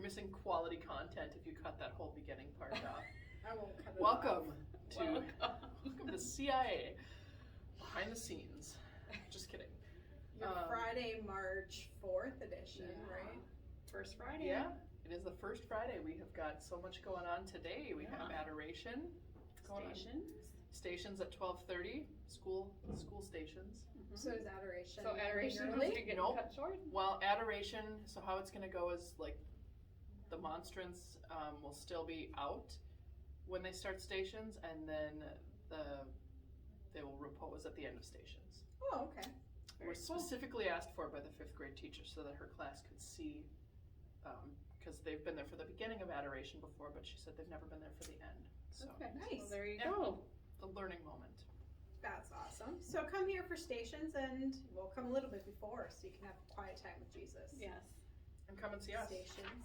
You're missing quality content if you cut that whole beginning part off. I won't cut it Welcome off. to CIA behind the scenes. Just kidding. Your Friday, March 4th edition, right? First Friday. Yeah, it is the first Friday. We have got so much going on today. We have adoration. Stations at 12:30. School stations. Mm-hmm. So is adoration. So adoration is early? going to get Nope. cut short? Well, adoration, so how it's going to go is like the monstrance will still be out when they start stations, and then they will repose at the end of stations. Oh, okay. We're specifically asked for by the 5th grade teacher so that her class could see, because they've been there for the beginning of adoration before, but she said they've never been there for the end. So Okay, nice. Well, there you go. The learning moment. That's awesome. So come here for stations, and we'll come a little bit before so you can have quiet time with Jesus. Yes. And come and see us. Stations.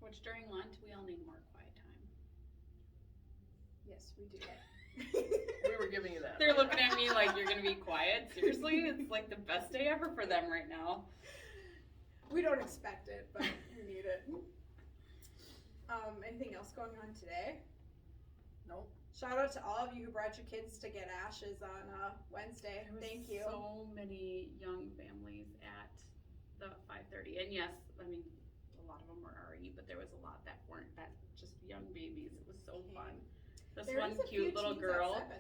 Which during Lent, we all need more quiet time. Yes, we do. We were giving you that. They're looking at me like, you're going to be quiet? Seriously? It's like the best day ever for them right now. We don't expect it, but we need it. Anything else going on today? Nope. Shout out to all of you who brought your kids to get ashes on Wednesday. There was Thank you. so many young families at the 5:30. And yes, I mean, a lot of them were RE, but there was a lot that weren't, that just young babies. It was so fun. This There one is a few cute little teens girl, at 7.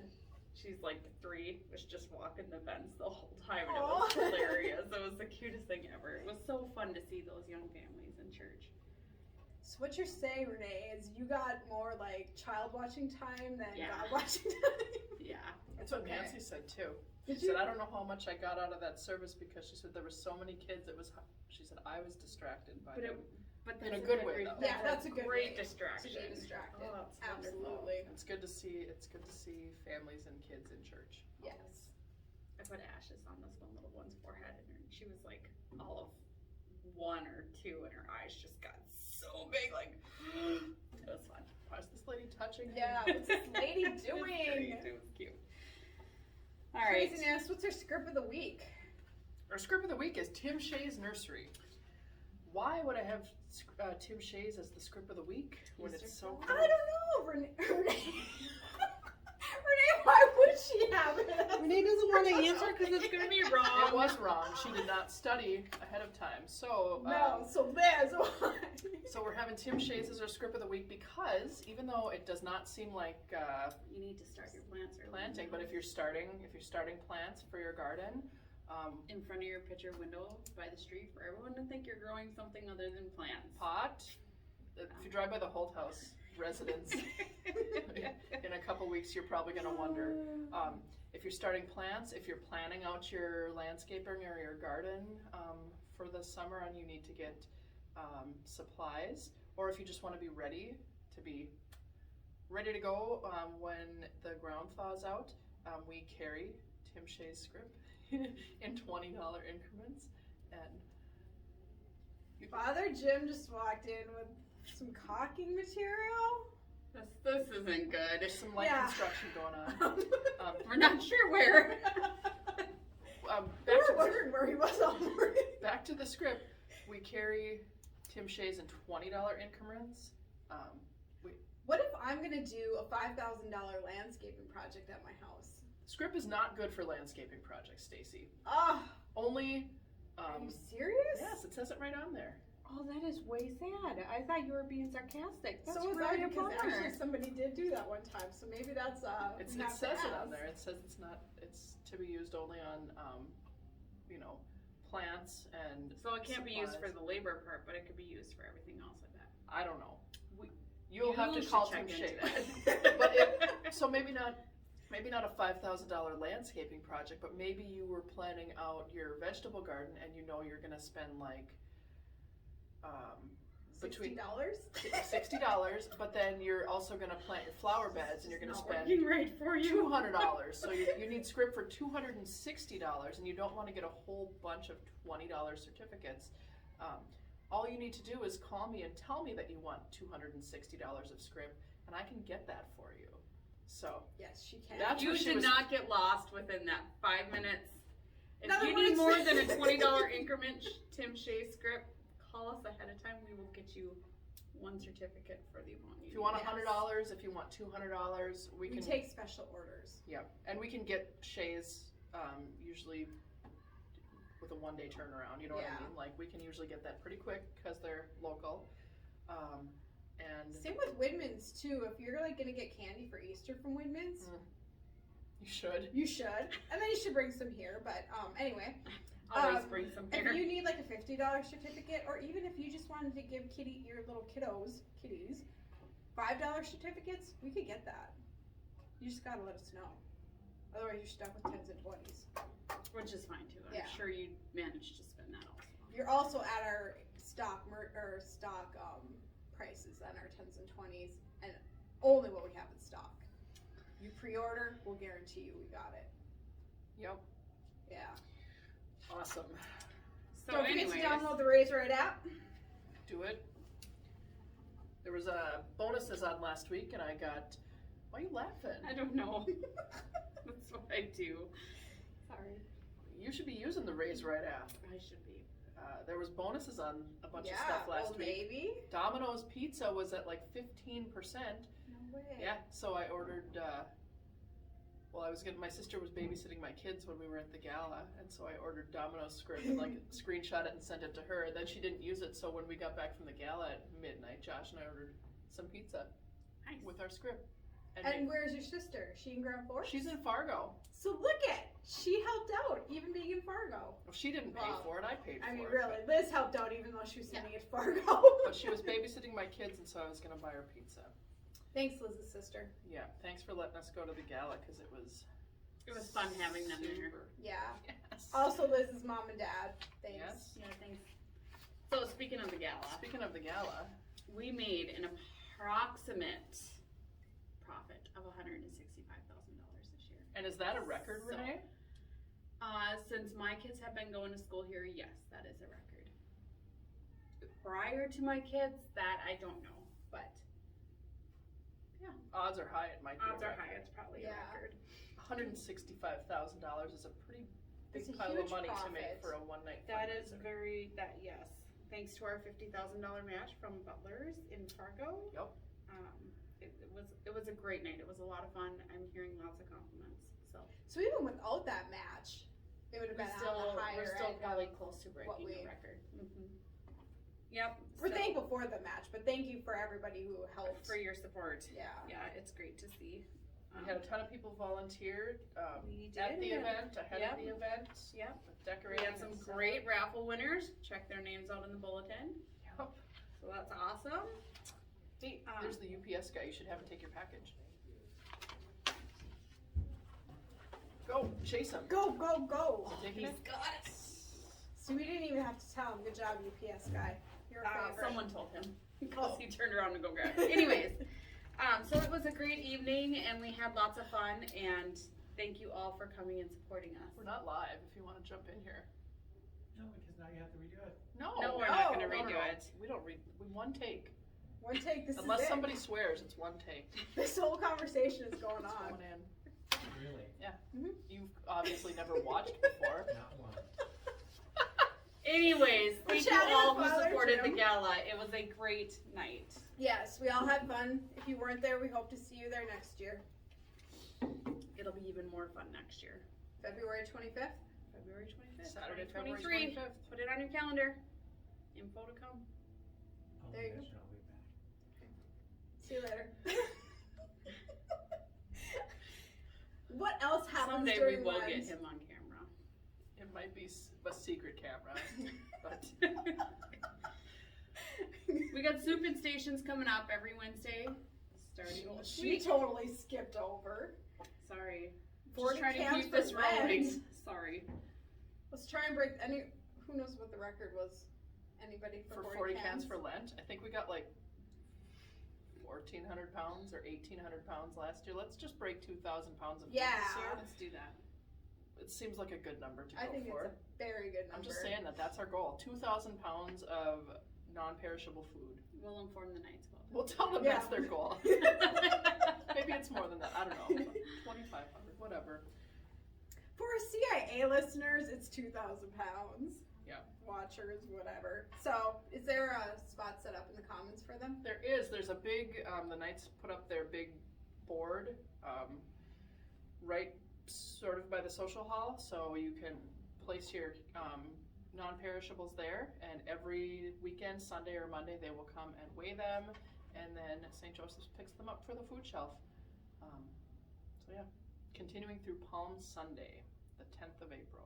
she's like 3, was just walking the fence the whole time, and it was hilarious. It was the cutest thing ever. It was so fun to see those young families in church. So what you're saying, Renee, is you got more like child watching time than Yeah. God watching time. Yeah. That's what Okay. Nancy said too. Did She you? said, I don't know how much I got out of that service because she said there were so many kids. She said I was distracted by it. But In a that's good way, though. Yeah, that's a good great way distraction. to be distracted. Oh, that's wonderful. Absolutely. It's good to see. It's good to see families and kids in church. Yes. I put ashes on this one little one's forehead, and she was like all of 1 or 2, and her eyes just got so big, like it was fun. Why is this lady touching me? Yeah, what's this lady It was doing? great. It was cute. All right. Craziness. What's our script of the week? Our script of the week is Tim Shea's Nursery. Why would I have Tim Shea's as the script of the week when Easter it's so I cool? don't know, Renee. Renee, why would she have it? Renee doesn't want to answer because it's going to be wrong. It was wrong. She did not study ahead of time. So No, so Liz, why? so we're having Tim Shea's as our script of the week because even though it does not seem like You need to start your plants early. planting, but if you're starting plants for your garden, in front of your picture window by the street for everyone to think you're growing something other than plants. pot. If you drive by the Holt House residence in a couple weeks, you're probably going to wonder if you're starting plants, if you're planning out your landscaping or your garden for the summer, and you need to get supplies, or if you just want to be ready to go when the ground thaws out. We carry Tim Shea's script in $20 increments, and Father Jim just walked in with some caulking material. This isn't good. there's some light construction going on. We're not sure where. We were wondering where he was all morning. Back to the script. We carry Tim Shea's in $20 increments. What if I'm going to do a $5,000 landscaping project at my house? Script is not good for landscaping projects, Stacey. Ah, Only. are you serious? Yes, it says it right on there. Oh, that is way sad. I thought you were being sarcastic. That's So was really I, a because bummer. actually somebody did do that one time, so maybe that's It not says it bad. on there. It says it's to be used only on plants and. So it can't be used for supplies. the labor part, but it could be used for everything else, I bet. I don't know. You'll have to should call check Tim into Shea. that. But so maybe not a $5,000 landscaping project, but maybe you were planning out your vegetable garden and you know you're going to spend like between $60? $60, but then you're also going to plant your flower beds and you're going to Not spend working right for you. $200. So you need script for $260, and you don't want to get a whole bunch of $20 certificates. All you need to do is call me and tell me that you want $260 of script, and I can get that for you. So Yes, she can. That's You what she should was- not get lost within that 5 minutes. If In other you need words- more than a $20 increment Tim Shea script, call us ahead of time. We will get you one certificate for the amount If you want $100, if you want $200, we We can take special orders. Yeah, and we can get Shays usually with a 1-day turnaround. You know what I Yeah. mean? Like we can usually get that pretty quick because they're local. And Same with Widman's too. If you're like gonna get candy for Easter from Widman's, you should. you should, and then you should bring some here. But anyway, Always bring some if here. you need like a $50 certificate, or even if you just wanted to give your little kitties $5 certificates, we could get that. You just gotta let us know. Otherwise, you're stuck with 10s and 20s. Which is fine too. I'm Yeah. sure you managed to spend that also. You're also at our stock prices on our 10s and 20s, and only what we have in stock. You pre-order, we'll guarantee you we got it. Yep. Yeah. Awesome. So Don't forget anyways, to download the Raise Right app. Do it. There was a bonuses on last week, and I got. Why are you laughing? I don't know. That's what I do. Sorry. You should be using the Raise Right app. I should be. There was bonuses on a bunch of stuff last Old week. Navy. Domino's pizza was at like 15%. No way. Yeah, so I ordered. My sister was babysitting my kids when we were at the gala, and so I ordered Domino's script and like screenshot it and sent it to her. And then she didn't use it, so when we got back from the gala at midnight, Josh and I ordered some pizza Nice. with our script. And where's your sister? She in Grand Forks? She's in Fargo. So look at, she helped out, even being in Fargo. Well, she didn't pay Wow. for it. I paid for I mean, it. really, Liz helped out even though she was sending it to Fargo. But she was babysitting my kids, and so I was going to buy her pizza. Thanks, Liz's sister. Yeah, thanks for letting us go to the gala, because it was fun having them there. super. Yeah. Yes. Also, Liz's mom and dad. Thanks. Yes. Yeah, thanks. So speaking of the gala, Speaking of the gala, we made an approximate profit of $165,000 this year. and is that a record, So- Renee? Since my kids have been going to school here, yes, that is a record. Prior to my kids, that I don't know, but Odds are high it might be odds a are record. high it's probably Yeah. a record. $165,000 is a pretty big It's a pile of huge money to make profit. for a one-night That is fundraiser. yes. Thanks to our $50,000 match from Butler's in Fargo. Yep. It was a great night. It was a lot of fun. I'm hearing lots of compliments. So So even without that match, it would have been on the higher we're still end. probably close to breaking what we- the record. Mm-hmm. Yep. We're so, thankful for the match, but thank you for everybody who helped. for your support. Yeah. Yeah, it's great to see. We had a ton of people volunteered We at the did. event, ahead Yep. of the event. Yep. With We decorating. had some and stuff. great raffle winners. Check their names out in the bulletin. Yep. So that's awesome. Hey, there's the UPS guy. You should have him take your package. Go, chase him. Go, go, go. Is he taking it? got it. So we didn't even have to tell him. Good job, UPS guy. You're a favorite. Someone told him because Oh. he turned around to go grab it. Anyways, so it was a great evening and we had lots of fun and thank you all for coming and supporting us. We're not live if you want to jump in here. No, because now you have to redo it. No, No, we're not gonna no, redo no. it. We don't one take. One take. This Unless is it. somebody swears, it's one take. This whole conversation is going It's on. going in. Really? You've obviously never watched before. Not one. Anyways, We're thank you chatting all with who Father supported the Jim. gala. It was a great night. Yes, we all had fun. If you weren't there, we hope to see you there next year. It'll be even more fun next year. February 25th. February 25th. Saturday, February 2023. 25th. Put it on your calendar. Info to come. Oh, There you go. that's I'll be back. See you later. What else happens Someday we during will Lent? get him on camera. It might be a secret camera, but We got soup and stations coming up every Wednesday. Starting this She week. totally skipped over. Sorry. 40 Just trying to cans keep for this rolling. Lent. Sorry. Let's try and break who knows what the record was? Anybody for, for 40 cans for Lent, I think we got like 1,400 pounds or 1,800 pounds last year. Let's just break 2,000 pounds of food Yeah. this year. Let's do that. It seems like a good number to go I think for. it's a very good number. I'm just saying that's our goal. 2,000 pounds of non-perishable food. We'll inform the Knights about We'll tell them Yeah. that's their goal. that. Maybe it's more than that. I don't know. 2,500, whatever. For our CIA listeners, it's 2,000 pounds. watchers, whatever. So, is there a spot set up in the commons for them? There is. There's a big, the Knights put up their big board right sort of by the social hall, so you can place your non-perishables there, and every weekend, Sunday or Monday, they will come and weigh them, and then St. Joseph's picks them up for the food shelf. So yeah, continuing through Palm Sunday, the 10th of April.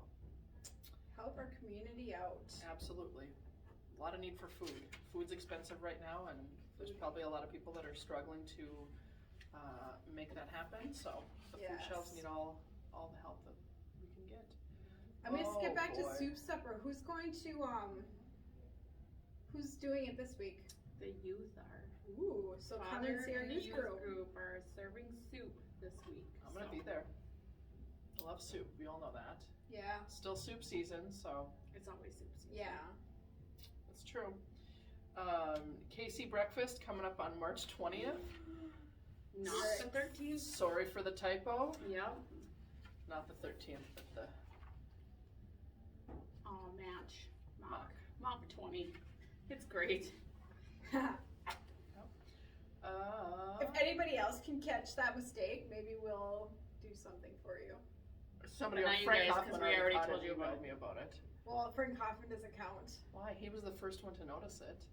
Help our community out. Absolutely. A lot of need for food. Food's expensive right now, and there's probably a lot of people that are struggling to make that happen, so the food shelves need all the help that we can get. I'm gonna skip back to soup supper. Who's going to who's doing it this week? The youth are. Ooh, so come and see our the youth group. are serving soup this week. I'm gonna be there. I love soup. We all know that. Yeah. Still soup season, so It's always soup season. Yeah. that's true. KC breakfast coming up on March 20th. Not the 13th. Sorry for the typo. Yep. Not the 13th, but the Match. mock. Mock 20. It's great. If anybody else can catch that mistake, maybe we'll do something for you. Somebody Not else, you Frank guys, Hoffman 'cause we already caught told it, you about emailed me about it. Well, Frank Hoffman doesn't count. Why? He was the first one to notice it.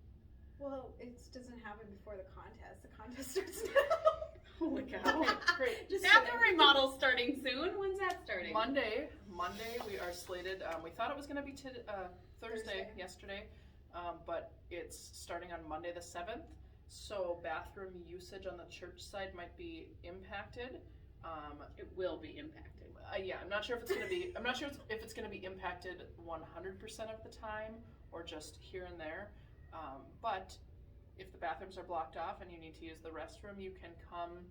Well, it doesn't happen before the contest. The contest starts now. Holy cow. Great. Just Bathroom kidding. remodel's starting soon. When's that starting? Monday we are slated. We thought it was going to be Thursday, yesterday, but it's starting on Monday the 7th. So bathroom usage on the church side might be impacted. It will be impacted. Yeah, I'm not sure if it's going to be. I'm not sure if it's going to be impacted 100% of the time or just here and there. But if the bathrooms are blocked off and you need to use the restroom, you can come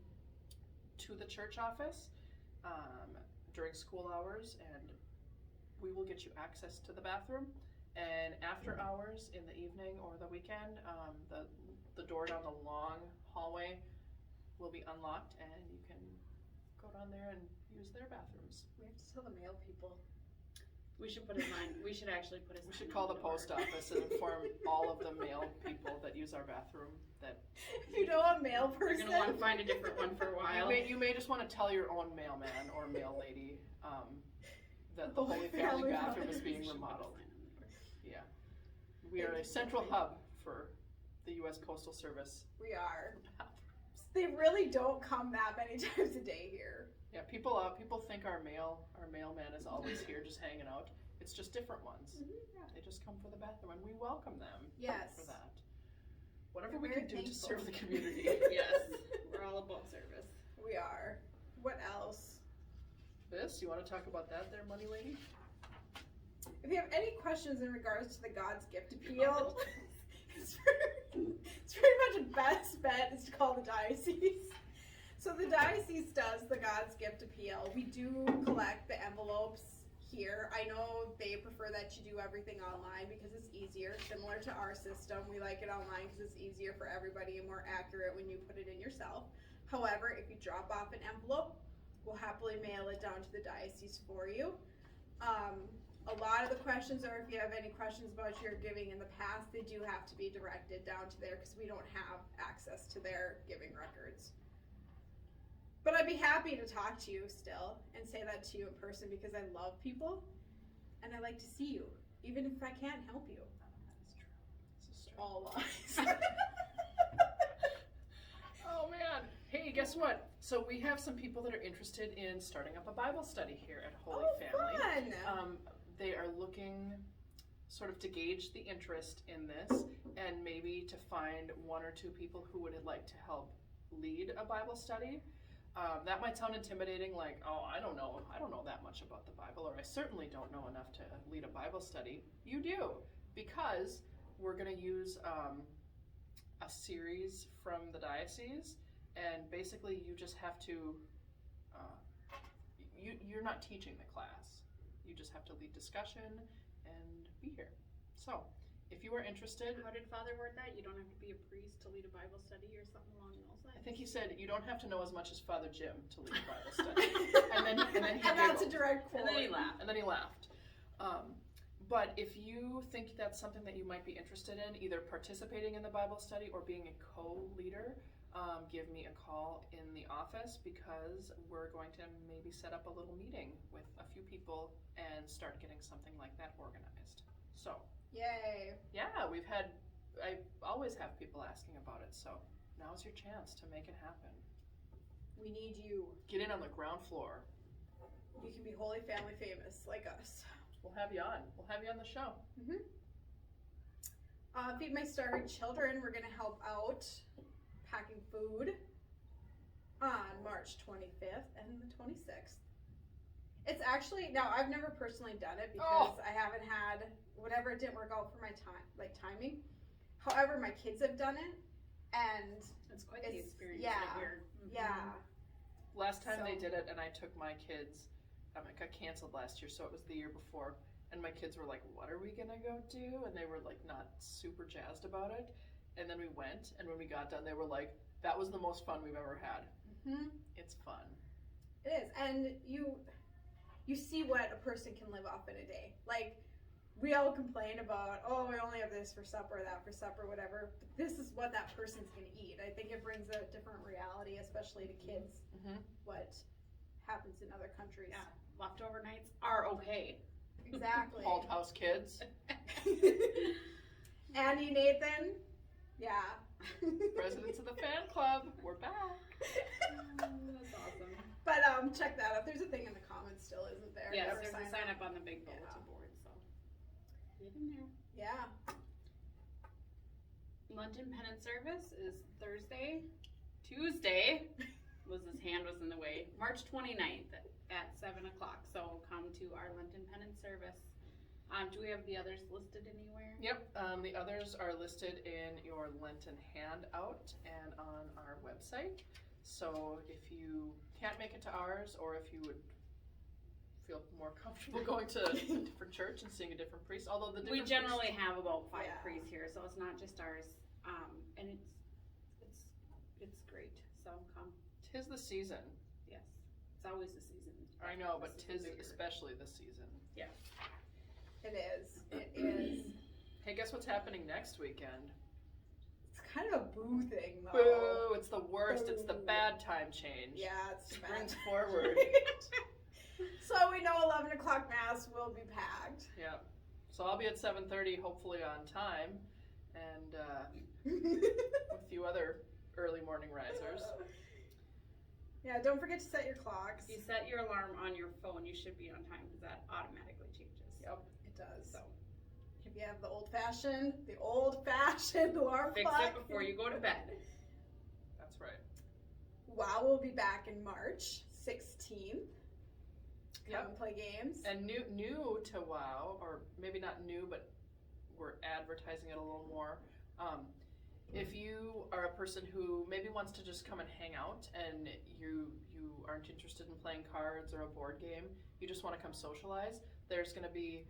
to the church office during school hours, and we will get you access to the bathroom. And after hours in the evening or the weekend, the door down the long hallway will be unlocked, and you can go down there and use their bathrooms. We have to tell the mail people. We should put a sign. We should actually put a sign. We should call the post office and inform all of the mail people that use our bathroom that If you know a mail We're person, gonna want to find a different one for a while. you may just want to tell your own mailman or mail lady that the Holy Family Family bathroom is Brothers. being remodeled. Yeah, we are a central hub for the U.S. Postal Service. we are. They really don't come that many times a day here. Yeah, people think our mailman is always here just hanging out. It's just different ones. Yeah. They just come for the bathroom, and we welcome them Yes. for that. Whatever We're we can very do to thankful. serve the community. Yes, we're all about service. We are. What else? This, you want to talk about that there, money lady? If you have any questions in regards to the God's gift appeal, it's pretty much a best bet is to call the diocese. So the diocese does the God's gift appeal. We do collect the envelopes here. I know they prefer that you do everything online because it's easier, similar to our system. We like it online because it's easier for everybody and more accurate when you put it in yourself. However, if you drop off an envelope, we'll happily mail it down to the diocese for you. A lot of the questions, or if you have any questions about your giving in the past, they do have to be directed down to there because we don't have access to their giving records. But I'd be happy to talk to you still and say that to you in person because I love people and I like to see you, even if I can't help you. That's true. This is true. All lies. Oh man. Hey, guess what? So we have some people that are interested in starting up a Bible study here at Holy Family. Fun! They are looking sort of to gauge the interest in this and maybe to find one or two people who would like to help lead a Bible study. That might sound intimidating, like, oh, I don't know that much about the Bible, or I certainly don't know enough to lead a Bible study. You do, because we're going to use a series from the diocese, and basically you just have to, you're not teaching the class. You just have to lead discussion and be here. So, if you are interested, How did Father word that? You don't have to be a priest to lead a Bible study or something along those lines? I think he said you don't have to know as much as Father Jim to lead a Bible study. and then he And that's a giggled. direct quote. And then he laughed. And then he laughed. But if you think that's something that you might be interested in, either participating in the Bible study or being a co-leader, give me a call in the office because we're going to maybe set up a little meeting with a few people and start getting something like that organized. So, Yay. yeah, I always have people asking about it, so now's your chance to make it happen. We need you. Get in on the ground floor. You can be Holy Family famous like us. We'll have you on. We'll have you on the show. Mm-hmm. Feed My Starving Children, we're going to help out packing food on March 25th and the 26th. It's actually, now I've never personally done it because I haven't had, whatever, it didn't work out for my timing. However, my kids have done it, and It's quite the experience. yeah, I hear. yeah. Last time they So- did it, and I took my kids, it got canceled last year, so it was the year before, and my kids were like, what are we gonna go do? And they were like not super jazzed about it. And then we went, and when we got done, they were like, that was the most fun we've ever had. Mm-hmm. It's fun. It is, and you see what a person can live off in a day. Like, we all complain about, oh, I only have this for supper, that for supper, whatever. But this is what that person's gonna eat. I think it brings a different reality, especially to kids, Mm-hmm. what happens in other countries. Yeah, leftover nights are okay. Exactly. Old house kids. Andy, Nathan, yeah. Presidents of the fan club. We're back. That's awesome. But check that out. There's a thing in the comments still, isn't there? Yes, Never there's a sign up on the big bulletin Yeah. board, so get in there. Yeah. Lenten penance service is Thursday. Tuesday his hand was in the way. March 29th at 7 o'clock. So come to our Lenten penance service. Do we have the others listed anywhere? Yep, the others are listed in your Lenten handout and on our website. So if you can't make it to ours, or if you would feel more comfortable going to a different church and seeing a different priest, although the We different generally have about 5 Yeah. priests here, so it's not just ours. And it's great. So come. tis the season. Yes, it's always the season. I know, but This is tis the bigger- especially the season. Yes. It is. It is. Hey, guess what's happening next weekend? It's kind of a boo thing, though. Boo! It's the worst. It's the Boo. bad time change. Yeah, it's Springs bad. forward. So we know 11 o'clock mass will be packed. Yeah. So I'll be at 7:30, hopefully on time, and with a few other early morning risers. Yeah, don't forget to set your clocks. If you set your alarm on your phone, you should be on time because that automatically changes. Yep. It does. So If you have the old-fashioned alarm fix clock. it before you go to bed. That's right. WoW will be back in March 16th. Come Yep. and play games. And new to WoW, or maybe not new, but we're advertising it a little more. If you are a person who maybe wants to just come and hang out, and you aren't interested in playing cards or a board game, you just want to come socialize, there's going to be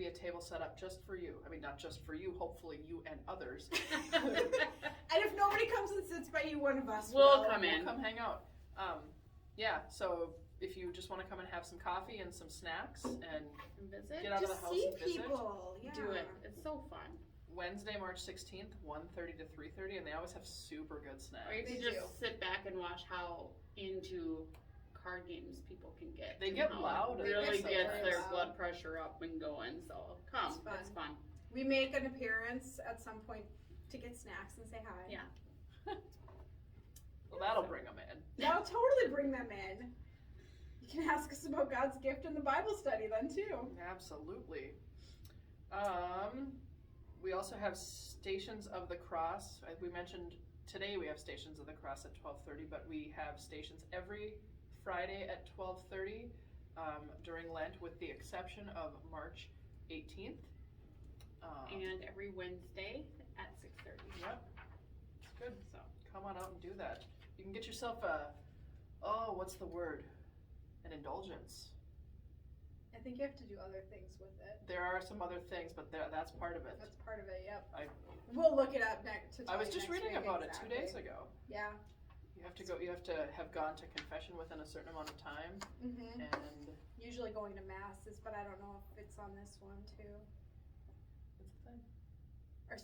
a table set up just for you. I mean, not just for you, hopefully you and others. And if nobody comes and sits by you, one of us We'll will. come in. We'll come hang out. Yeah, so if you just want to come and have some coffee and some snacks and Visit. get out of the Just house see and visit. people. Yeah. Do it. It's so fun. Wednesday, March 16th, 1:30 to 3:30, and they always have super good snacks. Or you They can just do. sit back and watch how into card games people can get. They and get how loud. It really They gets get their loud. blood pressure up and going. So come. It's fun. It's fun. We make an appearance at some point to get snacks and say hi. Yeah. Well, that'll bring them in. That'll totally bring them in. You can ask us about God's gift in the Bible study then too. Absolutely. We also have Stations of the Cross. We mentioned today we have Stations of the Cross at 12:30, but we have stations every Friday at 12:30 during Lent, with the exception of March 18th. And every Wednesday at 6:30. Yep. It's good. So Come on out and do that. You can get yourself what's the word? An indulgence. I think you have to do other things with it. There are some other things, but that's part of it. That's part of it, yep. I- We'll look it up next. I was just reading about it 2 days ago. Yeah. You have to have gone to confession within a certain amount of time, Mm-hmm. and Usually going to masses, but I don't know if it's on this one too. what's the thing? Our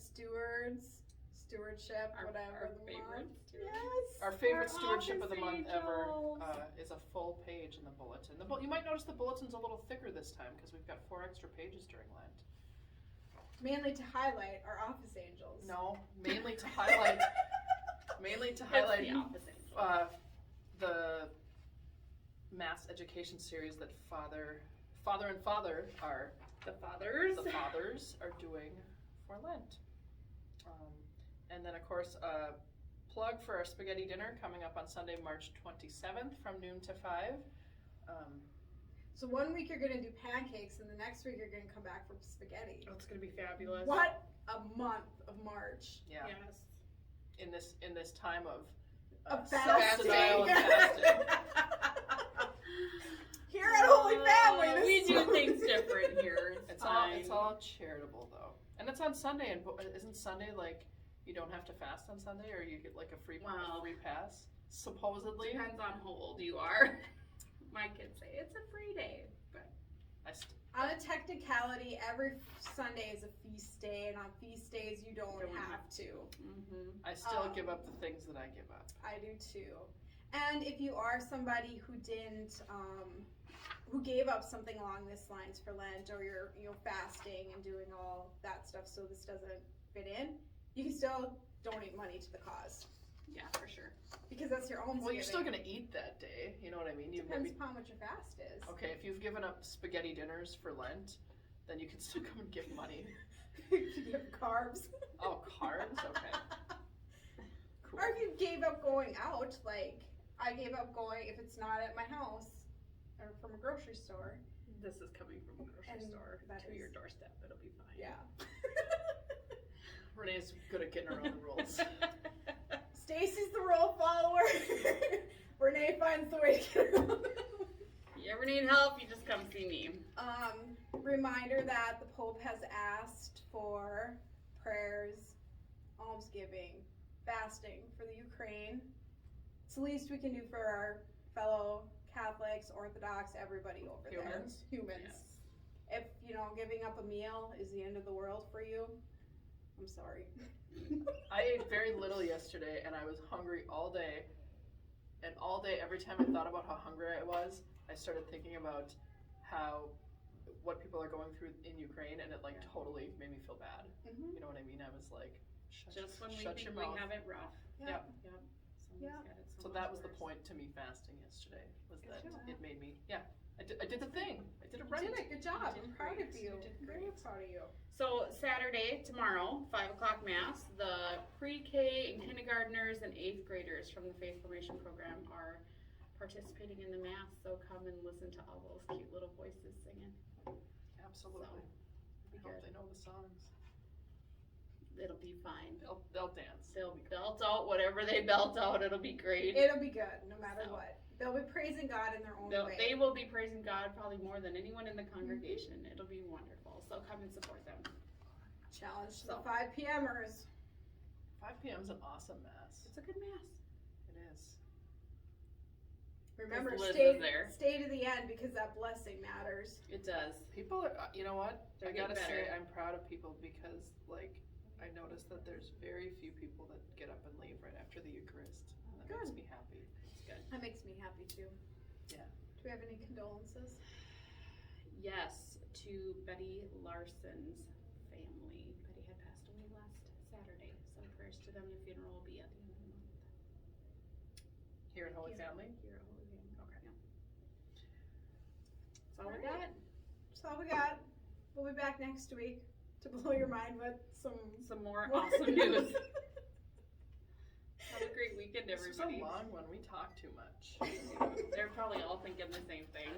stewardship, whatever. Our the favorite month. steward. Yes. Our favorite Our stewardship of the office month ever angels. is a full page in the bulletin. You might notice the bulletin's a little thicker this time because we've got 4 extra pages during Lent. Mainly to highlight our office angels. No, mainly to highlight It's the opposite. The mass education series that Father and Father are The fathers. the fathers are doing for Lent. And then of course a plug for our spaghetti dinner coming up on Sunday, March 27th from noon to 5. So one week you're gonna do pancakes, and the next week you're gonna come back from spaghetti. Oh, it's gonna be fabulous. What a month of March. Yeah, Yes. in this time of Fasting. self-denial and fasting. Here at Holy Family, this we is do so- things different here. It's fine. It's all charitable though, and it's on Sunday. And isn't Sunday like you don't have to fast on Sunday, or you get like a free pass? Supposedly. Depends on how old you are. My kids say it's a free day, but On a technicality, every Sunday is a feast day, and on feast days you don't have to. I still give up the things that I give up. I do too. And if you are somebody who didn't, who gave up something along this lines for Lent, or you're fasting and doing all that stuff, so this doesn't fit in, you can still donate money to the cause, yeah, for sure. because that's your own. Well, you're still gonna eat that day. You know what I mean? You Depends upon what your fast is. Okay, if you've given up spaghetti dinners for Lent, then you can still come and give money. You have carbs. Oh, carbs? Okay. Cool. Or if you gave up going out, like I gave up going if it's not at my house or from a grocery store. This is coming from a grocery And store that to is- your doorstep. It'll be fine. Yeah. Renee's good at getting around the rules. Stacy's the rule follower. Renee finds the way to get around. You ever need help, you just come see me. Reminder that the Pope has asked for prayers, almsgiving, fasting for the Ukraine. It's the least we can do for our fellow Catholics, Orthodox, everybody over Humans. there. Humans. If, giving up a meal is the end of the world for you, I'm sorry. I ate very little yesterday, and I was hungry all day. And all day, every time I thought about how hungry I was, I started thinking about what people are going through in Ukraine, and it totally made me feel bad. Mhm. You know what I mean? I was like, Just when we shut think your we mouth. have it rough. Yep. Yep. Someone's Yeah. got it So much that was the worse. point to me fasting yesterday, was Good that job. it made me, I did the thing. I did it right. You did it. Good job. You did I'm proud great. of you. You did Very great. proud of you. So Saturday, tomorrow, 5 o'clock mass, the pre-K and kindergartners and 8th graders from the Faith Formation program are participating in the mass. So come and listen to all those cute little voices singing. Absolutely. Be I hope good. they know the songs. It'll be fine. They'll dance. They'll belt out whatever they belt out. It'll be great. It'll be good, no matter So. what. They'll be praising God in their own way. They will be praising God probably more than anyone in the congregation. It'll be wonderful. So come and support them. Challenge to So. the 5 p.m.ers. 5 p.m. is an awesome mass. It's a good mass. It is. Remember, Liz stay is there. to the end because that blessing matters. It does. People are, you know what? They're I gotta getting say, better. I'm proud of people because, I noticed that there's very few people that get up and leave right after the Eucharist. And that makes Good. me happy. It's good. That makes me happy too. Yeah. Do we have any condolences? Yes, to Betty Larson's family. Betty had passed away last Saturday, so prayers to them. The funeral will be at the end of the month. Here at Holy Here. Family? Here at Holy Family. Okay. Yeah. That's all we Alright. got. That's all we got. We'll be back next week to blow your mind with some Some more awesome news. Have a great weekend, This was a everybody. long one. We talk too much. They're probably all thinking the same thing.